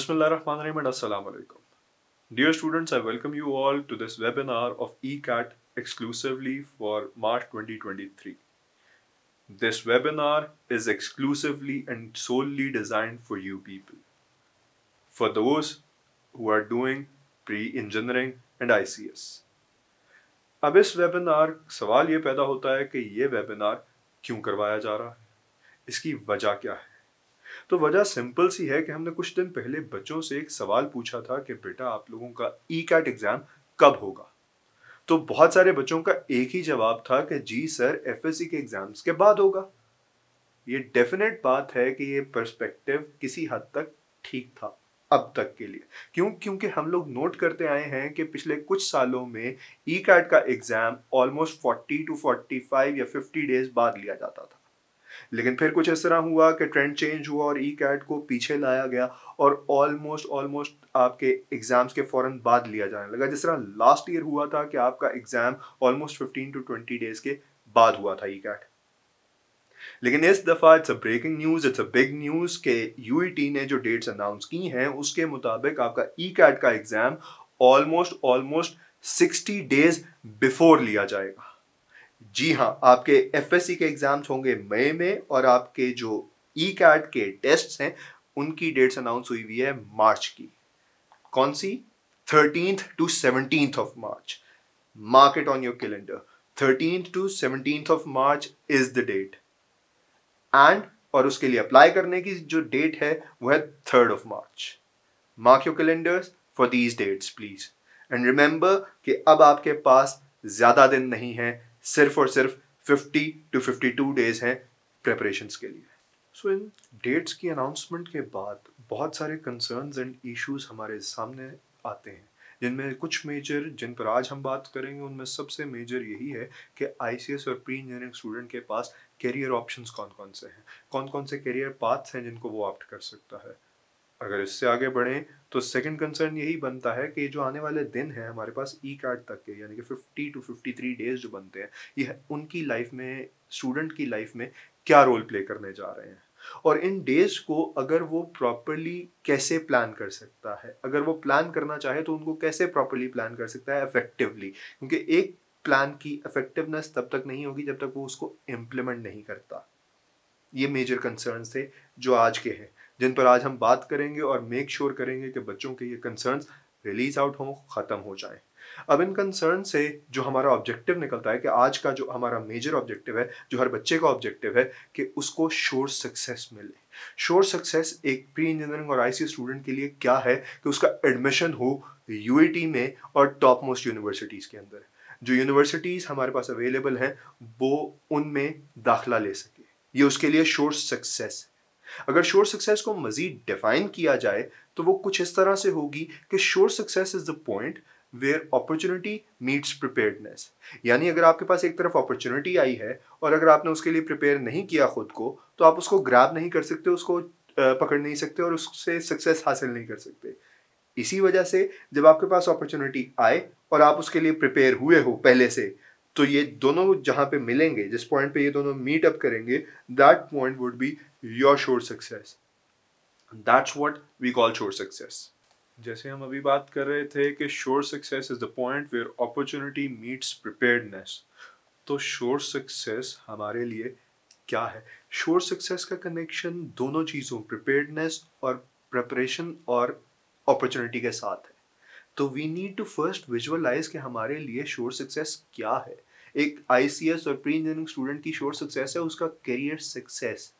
Bismillahirrahmanirrahim and Assalamu alaikum. Dear students, I welcome you all to this webinar of ECAT exclusively for March 2023. This webinar is exclusively and solely designed for you people, for those who are doing pre-engineering and ICS. अब इस webinar सवाल ये पैदा होता है कि ये webinar क्यों करवाया जा रहा है, इसकी वजह क्या है। तो वजह सिंपल सी है कि हमने कुछ दिन पहले बच्चों से एक सवाल पूछा था कि बेटा आप लोगों का ECAT एग्जाम कब होगा। तो बहुत सारे बच्चों का एक ही जवाब था कि जी सर FSC के एग्जाम्स के बाद होगा। ये डेफिनेट बात है कि ये पर्सपेक्टिव किसी हद तक ठीक था अब तक के लिए। क्योंकि हम लोग नोट करते आए हैं कि पिछले कुछ सालों में ECAT का एग्जाम ऑलमोस्ट 40 to 45 या 50 डेज बाद लिया जाता था। लेकिन फिर कुछ इस तरह हुआ कि ट्रेंड चेंज हुआ और ECAT को पीछे लाया गया और ऑलमोस्ट आपके एग्जाम्स के फौरन बाद लिया जाने लगा। जिस तरह लास्ट ईयर हुआ था कि आपका एग्जाम ऑलमोस्ट 15 to 20 डेज के बाद हुआ था ECAT। लेकिन इस दफा it's a breaking news, it's a big news के UET ने जो डेट्स अनाउंस की हैं उसके मुताबिक आपका ECAT का एग्जाम ऑलमोस्ट 60 डेज बिफोर लिया जाएगा। जी हाँ, आपके FSC के एग्जाम्स होंगे मई में और आपके जो ECAT के टेस्ट्स हैं उनकी डेट्स अनाउंस हुई हुई है मार्च की। कौन सी? 13th to 17th of March. Mark it on your calendar. 13th to 17th of March is the date. And और उसके लिए अप्लाई करने की जो डेट है वो है 3rd of March. Mark your calendars for these dates please. And remember कि अब आपके पास ज्यादा दिन नहीं है, सिर्फ और सिर्फ 50 to 52 डेज हैं प्रेपरेशंस के लिए। सो इन डेट्स की अनाउंसमेंट के बाद बहुत सारे कंसर्न्स एंड इश्यूज हमारे सामने आते हैं, जिनमें कुछ मेजर जिन पर आज हम बात करेंगे उनमें सबसे मेजर यही है कि ICS और प्री इंजीनियरिंग स्टूडेंट के पास करियर ऑप्शंस कौन कौन से हैं, कौन कौन से करियर पाथ्स हैं जिनको वो ऑप्ट कर सकता है। अगर इससे आगे बढ़ें तो सेकंड कंसर्न यही बनता है कि जो आने वाले दिन हैं हमारे पास ECAT तक के, यानी कि 50 to 53 डेज जो बनते हैं, ये उनकी लाइफ में, स्टूडेंट की लाइफ में क्या रोल प्ले करने जा रहे हैं और इन डेज को अगर वो प्रॉपरली कैसे प्लान कर सकता है, अगर वो प्लान करना चाहे तो उनको कैसे प्रॉपरली प्लान कर सकता है इफेक्टिवली। क्योंकि एक प्लान की इफेक्टिवनेस तब तक नहीं होगी जब तक वो उसको इम्प्लीमेंट नहीं करता। ये मेजर कंसर्न्स थे जो आज के हैं, जिन पर आज हम बात करेंगे और मेक श्योर करेंगे कि बच्चों के ये कंसर्न्स रिलीज आउट हों, ख़त्म हो जाएं। अब इन कंसर्न से जो हमारा ऑब्जेक्टिव निकलता है कि आज का जो हमारा मेजर ऑब्जेक्टिव है, जो हर बच्चे का ऑब्जेक्टिव है कि उसको श्योर सक्सेस मिले। श्योर सक्सेस एक प्री इंजीनियरिंग और ICS स्टूडेंट के लिए क्या है कि उसका एडमिशन हो UET में और टॉप मोस्ट यूनिवर्सिटीज़ के अंदर। जो यूनिवर्सिटीज़ हमारे पास अवेलेबल हैं वो उनमें दाखिला ले सके, ये उसके लिए श्योर सक्सेस। अगर श्योर सक्सेस को मजीद डिफाइन किया जाए तो वो कुछ इस तरह से होगी कि sure success is the point where opportunity meets preparedness. यानी अगर आपके पास एक तरफ अपॉर्चुनिटी आई है और अगर आपने उसके लिए प्रिपेयर नहीं किया खुद को, तो आप उसको ग्रैब नहीं कर सकते, उसको पकड़ नहीं सकते और उससे सक्सेस हासिल नहीं कर सकते। इसी वजह से जब आपके पास अपॉर्चुनिटी आए और आप उसके लिए प्रिपेयर हुए हो पहले से, तो ये दोनों जहां पे मिलेंगे, जिस पॉइंट पे ये दोनों मीट अप करेंगे, that point would be your sure success. That's what we call sure success. जैसे हम अभी बात कर रहे थे कि sure success is the point where opportunity meets preparedness, तो श्योर सक्सेस हमारे लिए क्या है? श्योर सक्सेस का कनेक्शन दोनों चीज़ों, प्रिपेयर्डनेस और प्रिपरेशन और अपॉर्चुनिटी के साथ है। तो we need to first visualize कि हमारे लिए श्योर सक्सेस क्या है। एक ICS और प्री इंजीनियरिंग स्टूडेंट की श्योर सक्सेस है उसका करियर सक्सेस,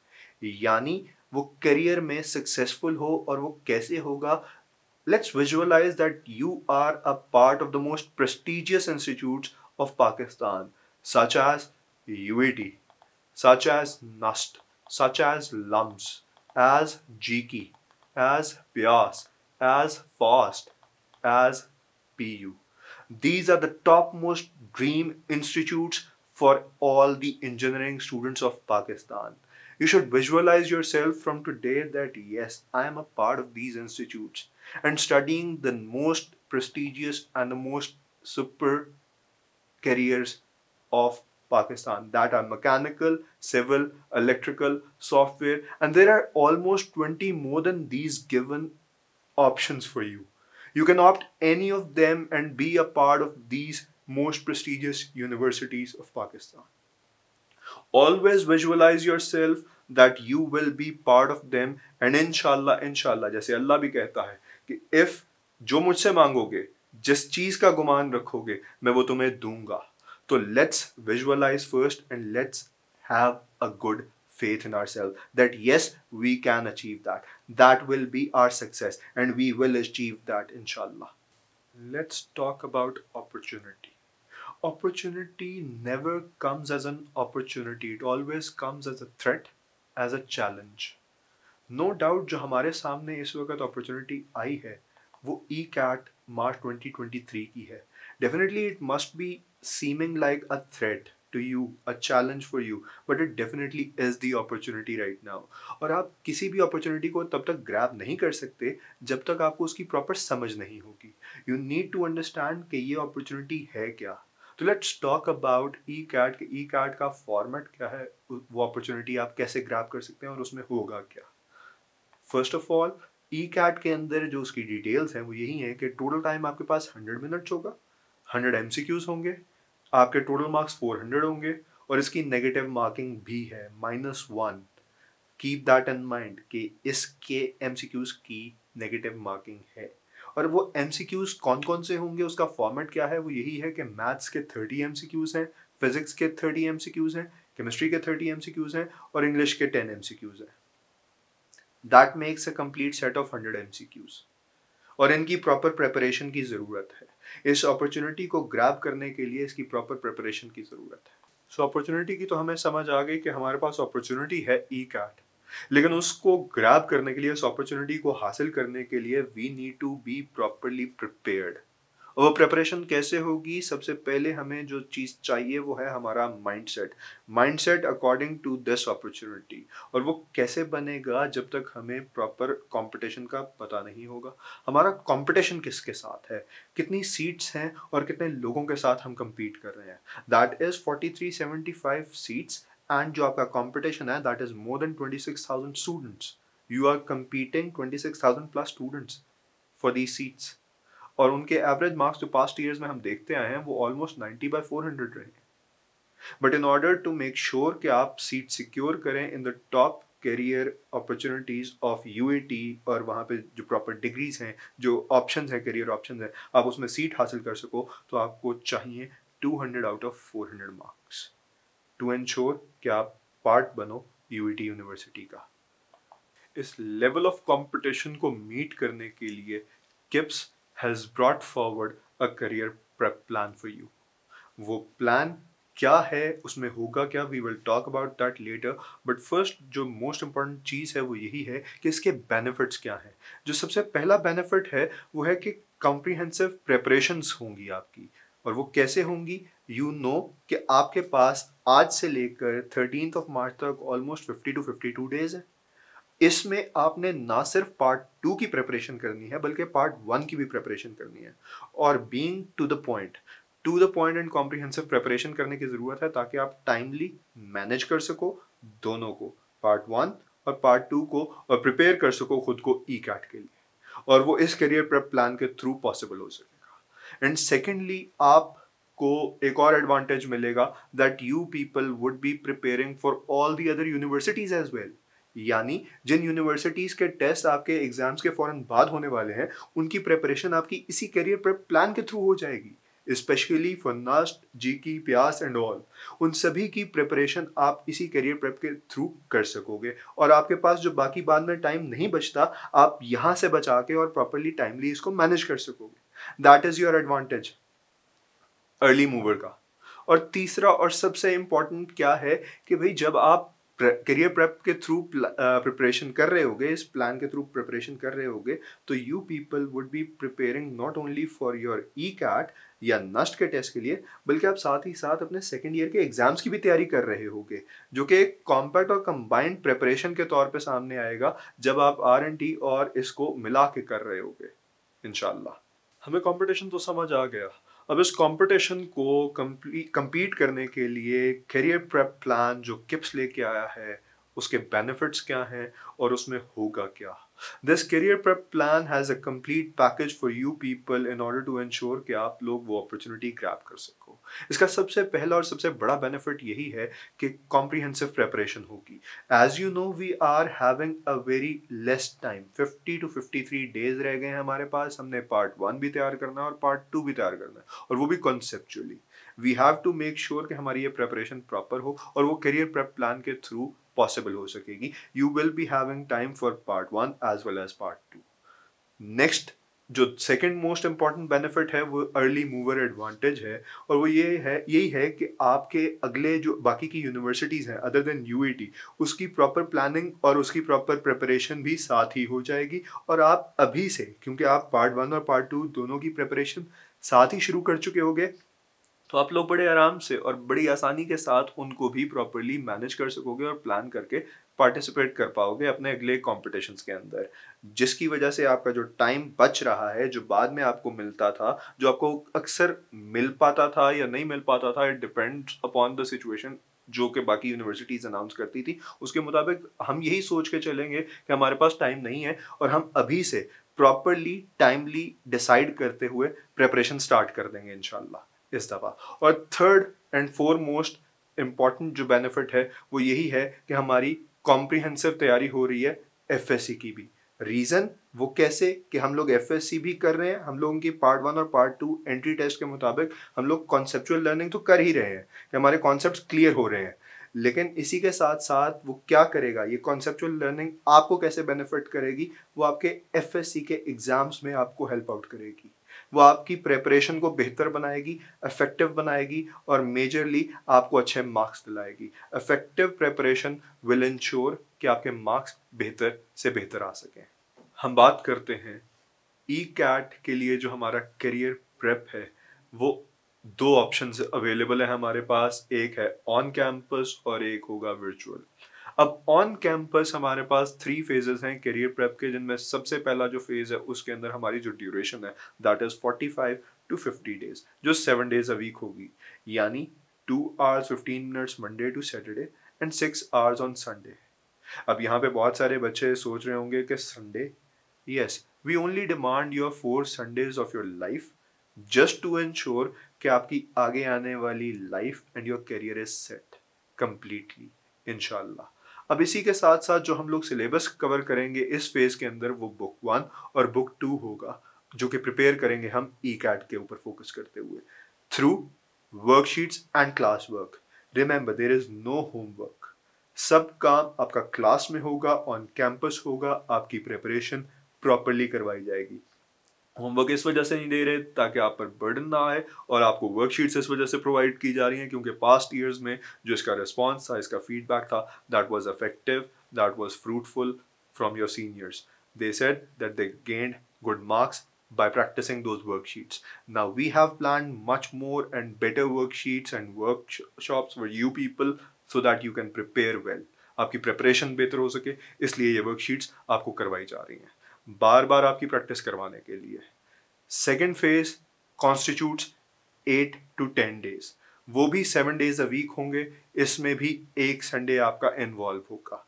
यानी वो करियर में सक्सेसफुल हो। और वो कैसे होगा? Let's visualize that you are a part of the most prestigious institutes of Pakistan, such as UET, such as NUST, such as LUMS, as GKI, as BIAS, as FAST, as PU. These are the topmost dream institutes for all the engineering students of Pakistan. You should visualize yourself from today that yes, I am a part of these institutes and studying the most prestigious and the most super careers of Pakistan, that are mechanical, civil, electrical, software, and there are almost 20 more than these given options for you. You can opt any of them and be a part of these most prestigious universities of Pakistan. Always visualize yourself that you will be part of them, and inshallah जैसे अल्लाह भी कहता है कि if जो मुझसे मांगोगे, जिस चीज का गुमान रखोगे, मैं वो तुम्हें दूंगा. तो let's visualize first and let's have a good faith in ourselves that yes, we can achieve that. That will be our success and we will achieve that inshallah. Let's talk about opportunity. Opportunity never comes as an opportunity. It always comes as a threat, as a challenge. No doubt जो हमारे सामने इस वक्त opportunity आई है वो ECAT मार्च 2023 की है. Definitely it must be seeming like a threat to you, a challenge for you, but it definitely is the opportunity right now. और आप किसी भी अपॉर्चुनिटी को तब तक ग्रैब नहीं कर सकते जब तक आपको उसकी प्रॉपर समझ नहीं होगी. You need to understand कि ये अपॉर्चुनिटी है क्या. तो लेट्स टॉक अबाउट ECAT कि ECAT का फॉर्मेट क्या है, वो अपॉर्चुनिटी आप कैसे ग्रैब कर सकते हैं और उसमें होगा क्या. फर्स्ट ऑफ ऑल ECAT के अंदर जो उसकी डिटेल्स हैं वो यही है कि टोटल टाइम आपके पास 100 मिनट्स होगा, 100 MCQs होंगे, आपके टोटल मार्क्स 400 होंगे और इसकी नेगेटिव मार्किंग भी है -1. कीप दैट इन माइंड कि इसके MCQs की नेगेटिव मार्किंग है. और वो MCQs कौन कौन से होंगे, उसका फॉर्मेट क्या है, वो यही है कि मैथ्स के 30 MCQs हैं, फिजिक्स के 30 MCQs हैं, केमिस्ट्री के 30 MCQs हैं और इंग्लिश के 10 MCQs हैं. That makes a complete set of 100 MCQs. और इनकी प्रॉपर प्रिपरेशन की ज़रूरत है. इस अपॉर्चुनिटी को ग्रैब करने के लिए इसकी प्रॉपर प्रिपरेशन की ज़रूरत है. सो अपॉर्चुनिटी की तो हमें समझ आ गई कि हमारे पास अपॉर्चुनिटी है ECAT, लेकिन उसको ग्रैब करने के लिए, उस अपॉर्चुनिटी को हासिल करने के लिए we need to be properly prepared. और वो प्रिपरेशन कैसे होगी, सबसे पहले हमें जो चीज़ चाहिए वो है हमारा mindset according to this opportunity. और वो कैसे बनेगा जब तक हमें प्रॉपर कंपटीशन का पता नहीं होगा. हमारा कंपटीशन किसके साथ है, कितनी सीट्स हैं और कितने लोगों के साथ हम compete कर रहे हैं. दैट इज 4375 सीट्स एंड जो आपका कंपटीशन है that is more than 26,000 students. You are competing 26,000 plus students for the seats. और उनके एवरेज मार्क्स जो पास्ट ईयर्स में हम देखते आए हैं वो ऑलमोस्ट 90/400 रहे. But in order to make sure कि आप सीट सिक्योर करें in the top career opportunities of UAT और वहाँ पे जो प्रॉपर डिग्रीज हैं, जो ऑप्शंस हैं, करियर ऑप्शंस हैं, आप उसमें सीट हासिल कर सको, तो आपको चाहिए 200 out of 400 marks to ensure कि आप पार्ट बनो UAT यूनिवर्सिटी का. इस लेवल ऑफ कंपटीशन को मीट करने के लिए KIPS has brought forward a career prep plan for you. वो प्लान क्या है, उसमें होगा क्या, we will talk about that later. But first जो most important चीज़ है वो यही है कि इसके benefits क्या हैं. जो सबसे पहला benefit है वो है कि comprehensive preparations होंगी आपकी. और वो कैसे होंगी, you know कि आपके पास आज से लेकर 13th of March तक almost 50 to 52 days है. इसमें आपने ना सिर्फ पार्ट 2 की प्रिपरेशन करनी है बल्कि पार्ट 1 की भी प्रिपरेशन करनी है. और being to the point and comprehensive preparation करने की ज़रूरत है ताकि आप टाइमली मैनेज कर सको दोनों को, पार्ट 1 और पार्ट 2 को, और प्रिपेयर कर सको खुद को ECAT के लिए. और वो इस करियर प्रेप प्लान के थ्रू पॉसिबल हो सकेगा. एंड सेकेंडली आपको एक और एडवांटेज मिलेगा that you people would be preparing for all the other universities as well. यानी जिन यूनिवर्सिटीज़ के टेस्ट आपके एग्जाम्स के फौरन बाद होने वाले हैं उनकी प्रिपरेशन आपकी इसी करियर प्रेप प्लान के थ्रू हो जाएगी. स्पेशली फॉर नास्ट, GK, प्यास एंड ऑल, उन सभी की प्रिपरेशन आप इसी करियर प्रेप के थ्रू कर सकोगे. और आपके पास जो बाकी बाद में टाइम नहीं बचता, आप यहाँ से बचा के और प्रॉपरली टाइमली इसको मैनेज कर सकोगे. That is your advantage early mover का. और तीसरा और सबसे इम्पॉर्टेंट क्या है कि भाई जब आप करियर प्रेप के थ्रू प्रिपरेशन कर रहे होगे, इस प्लान के थ्रू प्रिपरेशन कर रहे होगे, तो you people would be preparing not only for your ECAT या NUST के टेस्ट के लिए, बल्कि आप साथ ही साथ अपने सेकेंड ईयर के एग्जाम्स की भी तैयारी कर रहे होगे, जो कि एक कॉम्पैक्ट और कंबाइंड प्रिपरेशन के तौर पे सामने आएगा जब आप R&D और इसको मिला के कर रहे होगे इंशाल्लाह. हमें कंपटीशन तो समझ आ गया. अब इस कंपटीशन को compete करने के लिए करियर प्रेप प्लान जो KIPS लेके आया है उसके बेनिफिट्स क्या हैं और उसमें होगा क्या. This career prep plan has a complete package for you people in order to ensure कि आप लोग वो opportunity grab कर सको। इसका सबसे पहला और सबसे बड़ा benefit यही है कि comprehensive preparation होगी। As you know, we are having a very less time, 50 to 53 days रह गए हैं हमारे पास। हमने part 1 भी तैयार करना है और part 2 भी तैयार करना है, और वो भी conceptually। We have to make sure कि हमारी ये preparation proper हो और वो career prep plan के through पॉसिबल हो सकेगी। You will be having time for part 1 as well as part 2। Next जो सेकंड मोस्ट इंपॉर्टेंट बेनिफिट है वो अर्ली मूवर एडवांटेज है, और वो यही है कि आपके अगले जो बाकी की यूनिवर्सिटीज़ हैं अदर देन यूएटी, उसकी प्रॉपर प्लानिंग और उसकी प्रॉपर प्रिपरेशन भी साथ ही हो जाएगी। और आप अभी से, क्योंकि आप पार्ट 1 और पार्ट 2 दोनों की प्रिपरेशन साथ ही शुरू कर चुके होंगे, तो आप लोग बड़े आराम से और बड़ी आसानी के साथ उनको भी प्रॉपरली मैनेज कर सकोगे और प्लान करके पार्टिसिपेट कर पाओगे अपने अगले कॉम्पिटिशन्स के अंदर, जिसकी वजह से आपका जो टाइम बच रहा है, जो बाद में आपको मिलता था, जो आपको अक्सर मिल पाता था या नहीं मिल पाता था, it depends upon the situation जो कि बाकी यूनिवर्सिटीज अनाउंस करती थी, उसके मुताबिक हम यही सोच के चलेंगे कि हमारे पास टाइम नहीं है और हम अभी से प्रॉपरली टाइमली डिसाइड करते हुए प्रेपरेशन स्टार्ट कर देंगे इंशाल्लाह इस दफ़ा। और third and four most important जो बेनिफिट है वो यही है कि हमारी कॉम्प्रिहेंसिव तैयारी हो रही है एफएससी की भी। रीज़न वो कैसे कि हम लोग एफएससी भी कर रहे हैं, हम लोगों की पार्ट 1 और पार्ट 2 एंट्री टेस्ट के मुताबिक हम लोग कॉन्सेप्चुअल लर्निंग तो कर ही रहे हैं कि हमारे कॉन्सेप्ट्स क्लियर हो रहे हैं, लेकिन इसी के साथ साथ वो क्या करेगा, ये कॉन्सेप्चुअल लर्निंग आपको कैसे बेनिफिट करेगी, वो आपके एफएससी के एग्जाम्स में आपको हेल्प आउट करेगी। वो आपकी प्रेपरेशन को बेहतर बनाएगी, इफेक्टिव बनाएगी और मेजरली आपको अच्छे मार्क्स दिलाएगी। इफेक्टिव प्रेपरेशन विल इंश्योर कि आपके मार्क्स बेहतर से बेहतर आ सकें। हम बात करते हैं ई कैट के लिए जो हमारा करियर प्रेप है, वो दो ऑप्शंस अवेलेबल है हमारे पास, एक है ऑन कैंपस और एक होगा वर्चुअल। अब ऑन कैंपस हमारे पास 3 फेजेस हैं करियर प्रेप के, जिनमें सबसे पहला जो फेज है उसके अंदर हमारी जो ड्यूरेशन है दैट इज 45 टू 50 डेज, जो 7 डेज अ वीक होगी, यानी 2 hours 15 minutes Monday to Saturday and 6 hours on Sunday. अब यहाँ पे बहुत सारे बच्चे सोच रहे होंगे कि Sunday, yes, we only demand your 4 Sundays of your life just to ensure कि आपकी आगे आने वाली life and your career is set completely इंशाल्लाह। अब इसी के साथ साथ जो हम लोग सिलेबस कवर करेंगे इस फेज के अंदर वो बुक 1 और बुक 2 होगा, जो कि प्रिपेयर करेंगे हम ई कैट के ऊपर फोकस करते हुए through worksheets and class work. Remember there is no homework, सब काम आपका क्लास में होगा, ऑन कैंपस होगा, आपकी प्रिपरेशन प्रॉपरली करवाई जाएगी। होमवर्क इस वजह से नहीं दे रहे ताकि आप पर बर्डन ना आए, और आपको वर्कशीट्स इस वजह से प्रोवाइड की जा रही हैं क्योंकि पास्ट ईयर्स में जो इसका रिस्पॉन्स था, इसका फीडबैक था, that was effective, that was fruitful from your seniors. They said that they gained good marks by practicing those worksheets. Now we have planned much more and better worksheets and workshops for you people so that you can prepare well. आपकी preparation बेहतर हो सके, इसलिए ये worksheets आपको करवाई जा रही हैं बार बार आपकी प्रैक्टिस करवाने के लिए। Second phase constitutes 8 to 10 days, वो भी 7 days अ वीक होंगे, इसमें भी एक संडे आपका इन्वॉल्व होगा।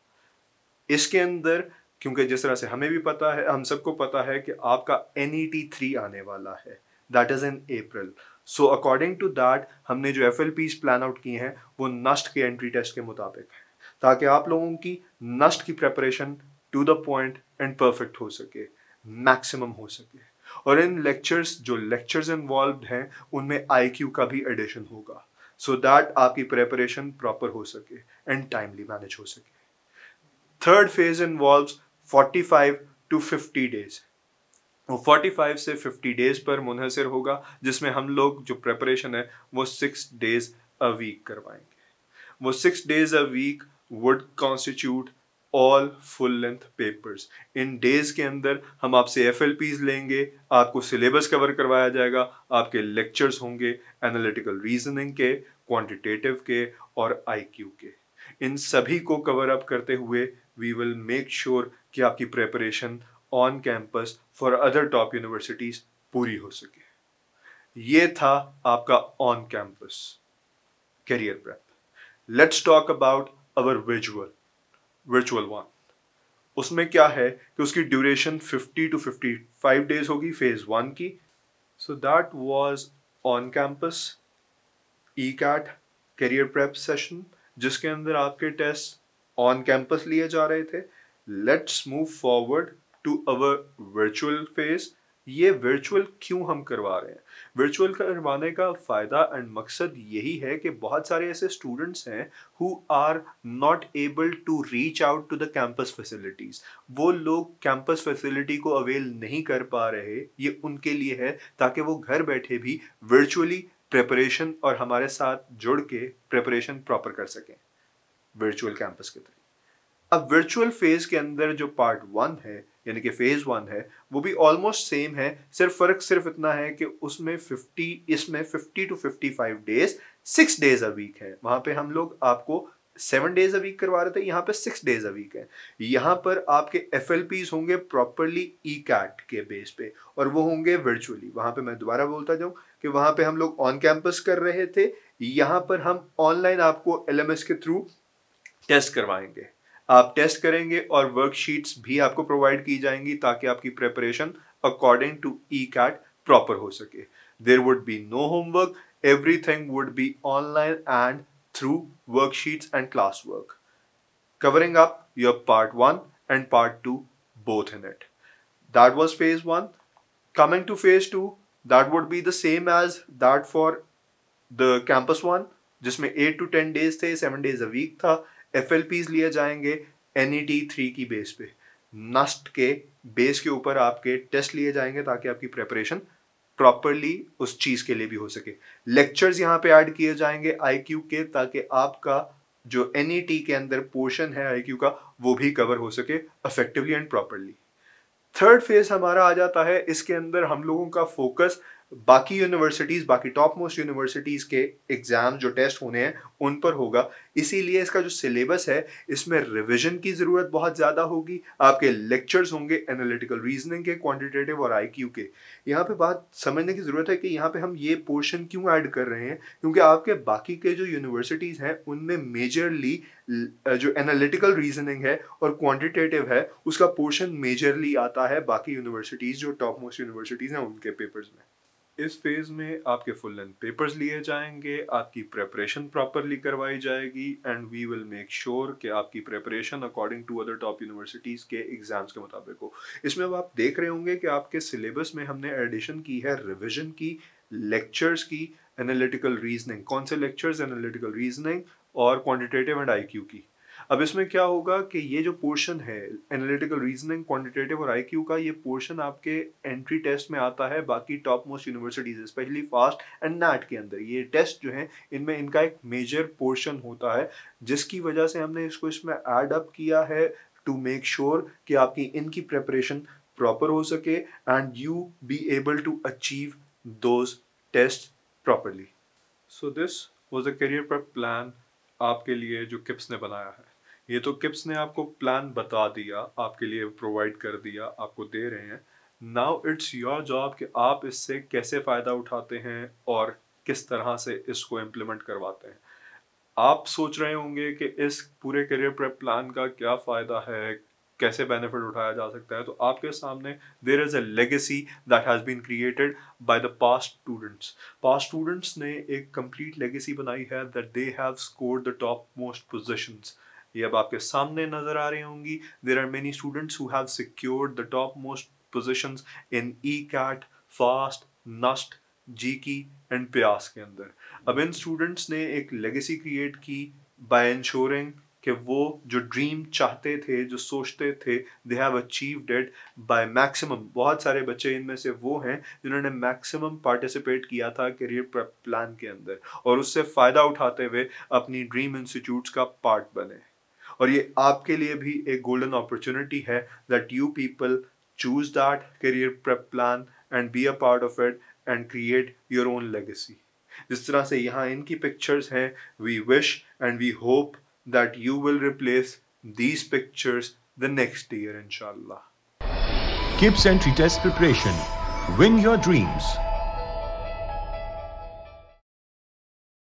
इसके अंदर क्योंकि जिस तरह से हमें भी पता है, हम सबको पता है कि आपका NET 3 आने वाला है, that is in April. So according to that हमने जो FLPs प्लान आउट किए हैं वो नस्ट के एंट्री टेस्ट के मुताबिक है, ताकि आप लोगों की नस्ट की preparation to the point and perfect हो सके, मैक्सिमम हो सके। और इन लेक्चर्स जो लेक्चर्स इन्वॉल्व हैं उनमें IQ का भी एडिशन होगा, सो दैट आपकी प्रेपरेशन प्रॉपर हो सके एंड टाइमली मैनेज हो सके। Third phase involves 45 to 50 days. वो 45 से 50 डेज पर मुनहसर होगा, जिसमें हम लोग जो प्रेपरेशन है वो 6 days अ वीक करवाएंगे। वो 6 days a week would constitute all full length papers. इन डेज के अंदर हम आपसे FLPs लेंगे, आपको सिलेबस कवर करवाया जाएगा, आपके लेक्चर्स होंगे एनालिटिकल रीजनिंग के, क्वांटिटेटिव के और IQ के। इन सभी को कवर अप करते हुए वी विल मेक श्योर कि आपकी preparation on campus for other top universities पूरी हो सके। ये था आपका on campus career prep. Let's talk about our virtual one. उसमें क्या है कि उसकी ड्यूरेशन 50 to 55 डेज होगी फेज 1 की। So that was on campus ECAT career prep session, जिसके अंदर आपके टेस्ट ऑन कैंपस लिए जा रहे थे। Let's move forward to our virtual phase. ये वर्चुअल क्यों हम करवा रहे हैं? वर्चुअल करवाने का फ़ायदा एंड मकसद यही है कि बहुत सारे ऐसे स्टूडेंट्स हैं who are not able to reach out to the campus facilities. वो लोग कैंपस फैसिलिटी को अवेल नहीं कर पा रहे, ये उनके लिए है ताकि वो घर बैठे भी वर्चुअली प्रिपरेशन और हमारे साथ जुड़ के प्रिपरेशन प्रॉपर कर सकें वर्चुअल कैंपस के थ्रू। अब वर्चुअल फेज के अंदर जो पार्ट 1 है यानी कि फेज 1 है, वो भी ऑलमोस्ट सेम है। फर्क सिर्फ इतना है कि उसमें इसमें 50 to 55 days 6 days a week है। वहां पे हम लोग आपको 7 डेज अ वीक करवा रहे थे, यहाँ पे 6 डेज अ वीक है। यहाँ पर आपके FLPs होंगे प्रॉपरली ECAT के बेस पे और वो होंगे वर्चुअली। वहां पे मैं दोबारा बोलता जाऊं कि वहां पे हम लोग ऑन कैंपस कर रहे थे, यहाँ पर हम ऑनलाइन आपको LMS के थ्रू टेस्ट करवाएंगे। आप टेस्ट करेंगे और वर्कशीट्स भी आपको प्रोवाइड की जाएंगी ताकि आपकी preparation according to ECAT proper हो सके। There would be no homework, everything would be online and through worksheets and classwork, covering up your part 1 and part 2 both in it. That was phase 1. Coming to phase 2, that would be the same as that for the campus 1, जिसमें 8 to 10 days थे, 7 days a week था। FLPs लिए जाएंगे NET 3 की base पे, NUST के base के ऊपर आपके टेस्ट लिए जाएंगे ताकि आपकी प्रिपरेशन प्रॉपरली उस चीज के लिए भी हो सके। लेक्चर्स यहाँ पे ऐड किए जाएंगे IQ के, ताकि आपका जो NET के अंदर पोर्शन है IQ का वो भी कवर हो सके effectively and properly. Third phase हमारा आ जाता है, इसके अंदर हम लोगों का फोकस बाकी यूनिवर्सिटीज, बाकी टॉप मोस्ट यूनिवर्सिटीज के एग्जाम जो टेस्ट होने हैं उन पर होगा। इसीलिए इसका जो सिलेबस है इसमें रिवीजन की जरूरत बहुत ज्यादा होगी। आपके लेक्चर्स होंगे एनालिटिकल रीजनिंग के, क्वांटिटेटिव और IQ के। यहाँ पे बात समझने की जरूरत है कि यहाँ पे हम ये पोर्शन क्यों ऐड कर रहे हैं, क्योंकि आपके बाकी के जो यूनिवर्सिटीज हैं उनमें मेजरली जो एनालिटिकल रीजनिंग है और क्वांटिटेटिव है उसका पोर्शन मेजरली आता है बाकी यूनिवर्सिटीज जो टॉप मोस्ट यूनिवर्सिटीज हैं उनके पेपर्स में। इस फेज में आपके फुल लेंथ पेपर्स लिए जाएंगे, आपकी प्रिपरेशन प्रॉपरली करवाई जाएगी and we will make sure कि आपकी preparation according to other top universities के एग्जाम्स के मुताबिक हो। इसमें अब आप देख रहे होंगे कि आपके सिलेबस में हमने एडिशन की है रिविजन की, लेक्चर्स की, एनालिटिकल रीजनिंग। कौन से लेक्चर्स? एनालिटिकल रीजनिंग और क्वांटिटेटिव एंड IQ की। अब इसमें क्या होगा कि ये जो पोर्शन है एनालिटिकल रीजनिंग, क्वांटिटेटिव और IQ का, ये पोर्शन आपके एंट्री टेस्ट में आता है बाकी top most universities specially fast and NAT के अंदर। ये टेस्ट जो है इनमें इनका एक मेजर पोर्शन होता है, जिसकी वजह से हमने इसको इसमें ऐड अप किया है टू मेक श्योर कि आपकी इनकी प्रिपरेशन प्रॉपर हो सके and you be able to achieve those test properly. So this was a career prep plan आपके लिए जो किप्स ने बनाया है। ये तो किप्स ने आपको प्लान बता दिया, आपके लिए प्रोवाइड कर दिया, आपको दे रहे हैं। नाउ इट्स योर जॉब कि आप इससे कैसे फ़ायदा उठाते हैं और किस तरह से इसको इम्प्लीमेंट करवाते हैं। आप सोच रहे होंगे कि इस पूरे करियर प्रेप प्लान का क्या फ़ायदा है, कैसे बेनिफिट उठाया जा सकता है। तो आपके सामने there is a legacy that has been created by the past students. Past students ने एक कंप्लीट लेगेसी बनाई है that they have scored the top most positions. ये अब आपके सामने नजर आ रही होंगी। There are many students who have secured the top most positions in ECAT, FAST, NUST, GK and PIAS के अंदर। अब इन स्टूडेंट्स ने एक लेगेसी क्रिएट की बाय इंश्योरिंग कि वो जो ड्रीम चाहते थे, जो सोचते थे, they have achieved it by maximum. बहुत सारे बच्चे इनमें से वो हैं जिन्होंने मैक्सिमम पार्टिसिपेट किया था करियर प्रेप प्लान के अंदर और उससे फ़ायदा उठाते हुए अपनी ड्रीम इंस्टीट्यूट्स का पार्ट बने। और ये आपके लिए भी एक गोल्डन अपॉर्चुनिटी है that you people choose that career prep plan and be a part of it and create your own legacy. जिस तरह से यहाँ इनकी पिक्चर्स हैं, we wish and we hope that you will replace these pictures the next year, inshallah. KIPS Entry Test Preparation. Win your dreams.